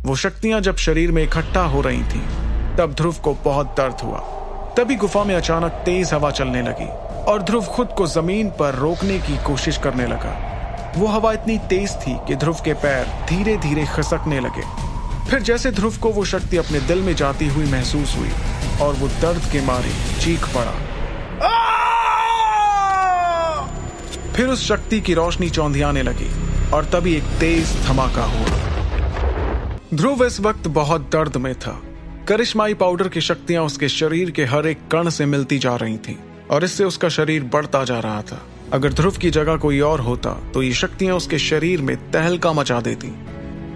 वो शक्तियां जब शरीर में इकट्ठा हो रही थी तब ध्रुव को बहुत दर्द हुआ। तभी गुफा में अचानक तेज हवा चलने लगी और ध्रुव खुद को जमीन पर रोकने की कोशिश करने लगा। वो हवा इतनी तेज थी कि ध्रुव के पैर धीरे धीरे खिसकने लगे। फिर जैसे ध्रुव को वो शक्ति अपने दिल में जाती हुई महसूस हुई और वो दर्द के मारे चीख पड़ा। फिर उस शक्ति की रोशनी चौंधियाने लगी और तभी एक तेज धमाका हुआ। ध्रुव इस वक्त बहुत दर्द में था। करिश्माई पाउडर की शक्तियां उसके शरीर के हर एक कण से मिलती जा रही थीं और इससे उसका शरीर बढ़ता जा रहा था। अगर ध्रुव की जगह कोई और होता तो ये शक्तियां उसके शरीर में तहलका मचा देती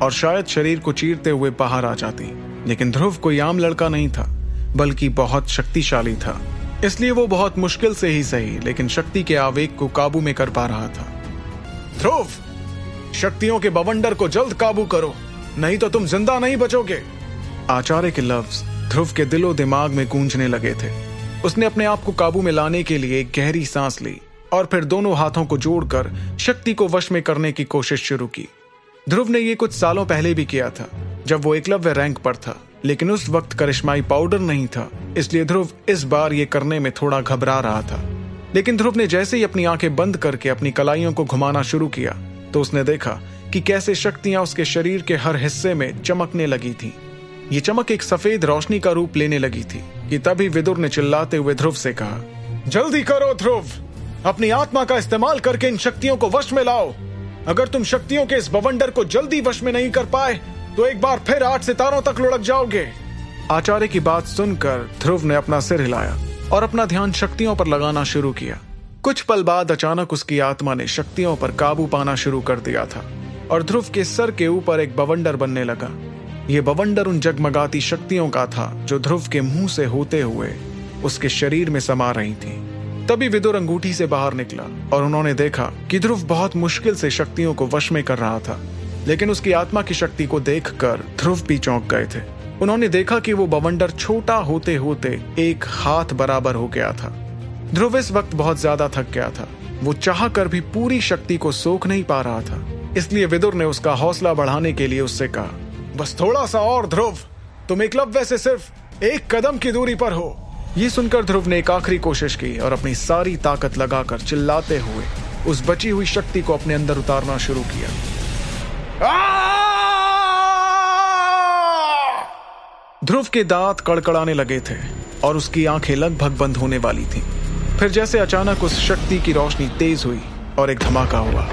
और शायद शरीर को चीरते हुए बाहर आ जाती। लेकिन ध्रुव कोई आम लड़का नहीं था, बल्कि बहुत शक्तिशाली था। इसलिए वो बहुत मुश्किल से ही सही, लेकिन शक्ति के आवेग को काबू में कर पा रहा था। ध्रुव, शक्तियों के बवंडर को जल्द काबू करो, नहीं तो तुम जिंदा नहीं बचोगे। आचार्य के लफ्ज ध्रुव के दिलो दिमाग में गूंजने लगे थे। उसने अपने आप को काबू में लाने के लिए एक गहरी सांस ली और फिर दोनों हाथों को जोड़कर शक्ति को वश में करने की कोशिश शुरू की। ध्रुव ने ये कुछ सालों पहले भी किया था जब वो एकलव्य रैंक पर था, लेकिन उस वक्त करिश्माई पाउडर नहीं था, इसलिए ध्रुव इस बार ये करने में थोड़ा घबरा रहा था। लेकिन ध्रुव ने जैसे ही अपनी आंखें बंद करके अपनी कलाइयों को घुमाना शुरू किया तो उसने देखा कि कैसे शक्तियां उसके शरीर के हर हिस्से में चमकने लगी थी। ये चमक एक सफेद रोशनी का रूप लेने लगी थी कि तभी विदुर ने चिल्लाते हुए ध्रुव से कहा, जल्दी करो ध्रुव, अपनी आत्मा का इस्तेमाल करके इन शक्तियों को वश में लाओ। अगर तुम शक्तियों के इस बवंडर को जल्दी वश में नहीं कर पाए तो एक बार फिर 8 सितारों तक लुढ़क जाओगे। आचार्य की बात सुनकर ध्रुव ने अपना सिर हिलाया और अपना ध्यान शक्तियों पर लगाना शुरू किया। कुछ पल बाद अचानक उसकी आत्मा ने शक्तियों पर काबू पाना शुरू कर दिया था और ध्रुव के सर के ऊपर एक बवंडर बनने लगा। ये बवंडर उन जगमगाती शक्तियों का था जो ध्रुव के मुंह से होते हुए उसके शरीर में समा रही थी। तभी विदुर अंगूठी से बाहर निकला और उन्होंने देखा कि ध्रुव बहुत मुश्किल से शक्तियों को वश में कर रहा था, लेकिन उसकी आत्मा की शक्ति को देखकर ध्रुव भी चौंक गए थे। उन्होंने देखा कि वो बवंडर छोटा होते होते एक हाथ बराबर हो गया था। ध्रुव इस वक्त बहुत ज्यादा थक गया था। वो चाह कर भी पूरी शक्ति को सोख नहीं पा रहा था, इसलिए विदुर ने उसका हौसला बढ़ाने के लिए उससे कहा, बस थोड़ा सा और ध्रुव, तुम एकलव्य से सिर्फ 1 कदम की दूरी पर हो। ये सुनकर ध्रुव ने एक आखिरी कोशिश की और अपनी सारी ताकत लगाकर चिल्लाते हुए उस बची हुई शक्ति को अपने अंदर उतारना शुरू किया। ध्रुव के दांत कड़कड़ाने लगे थे और उसकी आंखें लगभग बंद होने वाली थीं। फिर जैसे अचानक उस शक्ति की रोशनी तेज हुई और एक धमाका हुआ।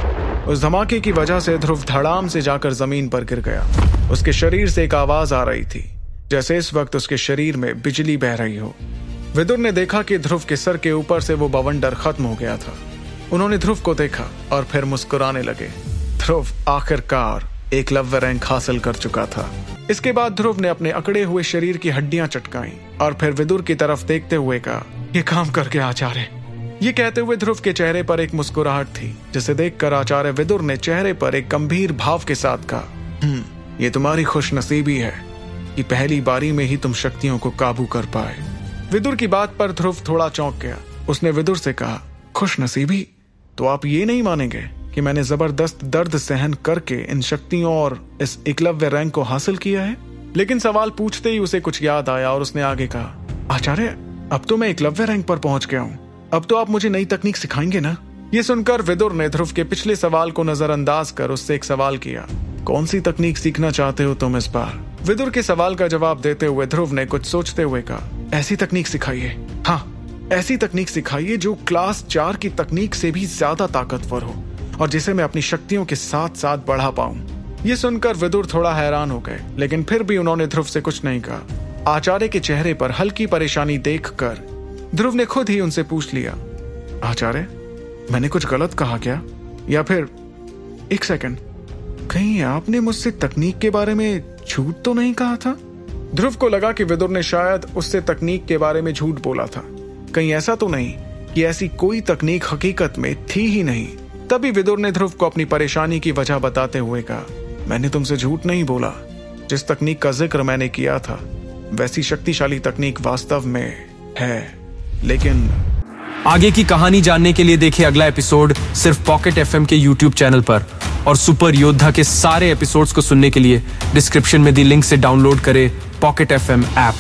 उस धमाके की वजह से ध्रुव धड़ाम से जाकर जमीन पर गिर गया। उसके शरीर से एक आवाज आ रही थी जैसे इस वक्त उसके शरीर में बिजली बह रही हो। विदुर ने देखा कि ध्रुव के सर के ऊपर से वो बवंडर खत्म हो गया था। उन्होंने ध्रुव को देखा और फिर मुस्कुराने लगे। ध्रुव आखिरकार एकलव्य रैंक हासिल कर चुका था। इसके बाद ध्रुव ने अपने अकड़े हुए शरीर की हड्डियां चटकाई और फिर विदुर की तरफ देखते हुए कहा, ये काम करके आचार्य। ये कहते हुए ध्रुव के चेहरे पर एक मुस्कुराहट थी जिसे देखकर आचार्य विदुर ने चेहरे पर एक गंभीर भाव के साथ कहा, ये तुम्हारी खुशनसीबी है कि पहली बारी में ही तुम शक्तियों को काबू कर पाए। विदुर की बात पर ध्रुव थोड़ा चौंक गया। उसने विदुर से कहा, खुशनसीबी? तो आप ये नहीं मानेंगे कि मैंने जबरदस्त दर्द सहन करके इन शक्तियों और इस एकलव्य रैंक को हासिल किया है? लेकिन सवाल पूछते ही उसे कुछ याद आया और उसने आगे कहा, आचार्य, अब तो मैं एकलव्य रैंक पर पहुंच गया हूँ। अब तो आप मुझे नई तकनीक सिखाएंगे ना? ये सुनकर विदुर ने ध्रुव के पिछले सवाल को नजरअंदाज कर उससे एक सवाल किया, कौन सी तकनीक सीखना चाहते हो तुम इस बार? विदुर के सवाल का जवाब देते हुए ध्रुव ने कुछ सोचते हुए कहा, ऐसी तकनीक सिखाइए। हाँ, ऐसी तकनीक सिखाइए जो क्लास 4 की तकनीक से भी ज्यादा ताकतवर हो और जिसे मैं अपनी शक्तियों के साथ साथ बढ़ा पाऊं। ये सुनकर विदुर थोड़ा हैरान हो गए, लेकिन फिर भी उन्होंने ध्रुव से कुछ नहीं कहा। आचार्य के चेहरे पर हल्की परेशानी देखकर ध्रुव ने खुद ही उनसे पूछ लिया, आचार्य, मैंने कुछ गलत कहा क्या? या फिर एक सेकंड, कहीं आपने मुझसे तकनीक के बारे में झूठ तो नहीं कहा था? ध्रुव को लगा कि विदुर ने शायद उससे तकनीक के बारे में झूठ बोला था। कहीं ऐसा तो नहीं कि ऐसी कोई तकनीक हकीकत में थी ही नहीं। तभी विदुर ने ध्रुव को अपनी परेशानी की वजह बताते हुए कहा, मैंने तुमसे झूठ नहीं बोला। जिस तकनीक का जिक्र मैंने किया था वैसी शक्तिशाली तकनीक वास्तव में है, लेकिन आगे की कहानी जानने के लिए देखिए अगला एपिसोड सिर्फ पॉकेट एफएम के YouTube चैनल पर। और सुपर योद्धा के सारे एपिसोड्स को सुनने के लिए डिस्क्रिप्शन में दी लिंक से डाउनलोड करें पॉकेट FM ऐप।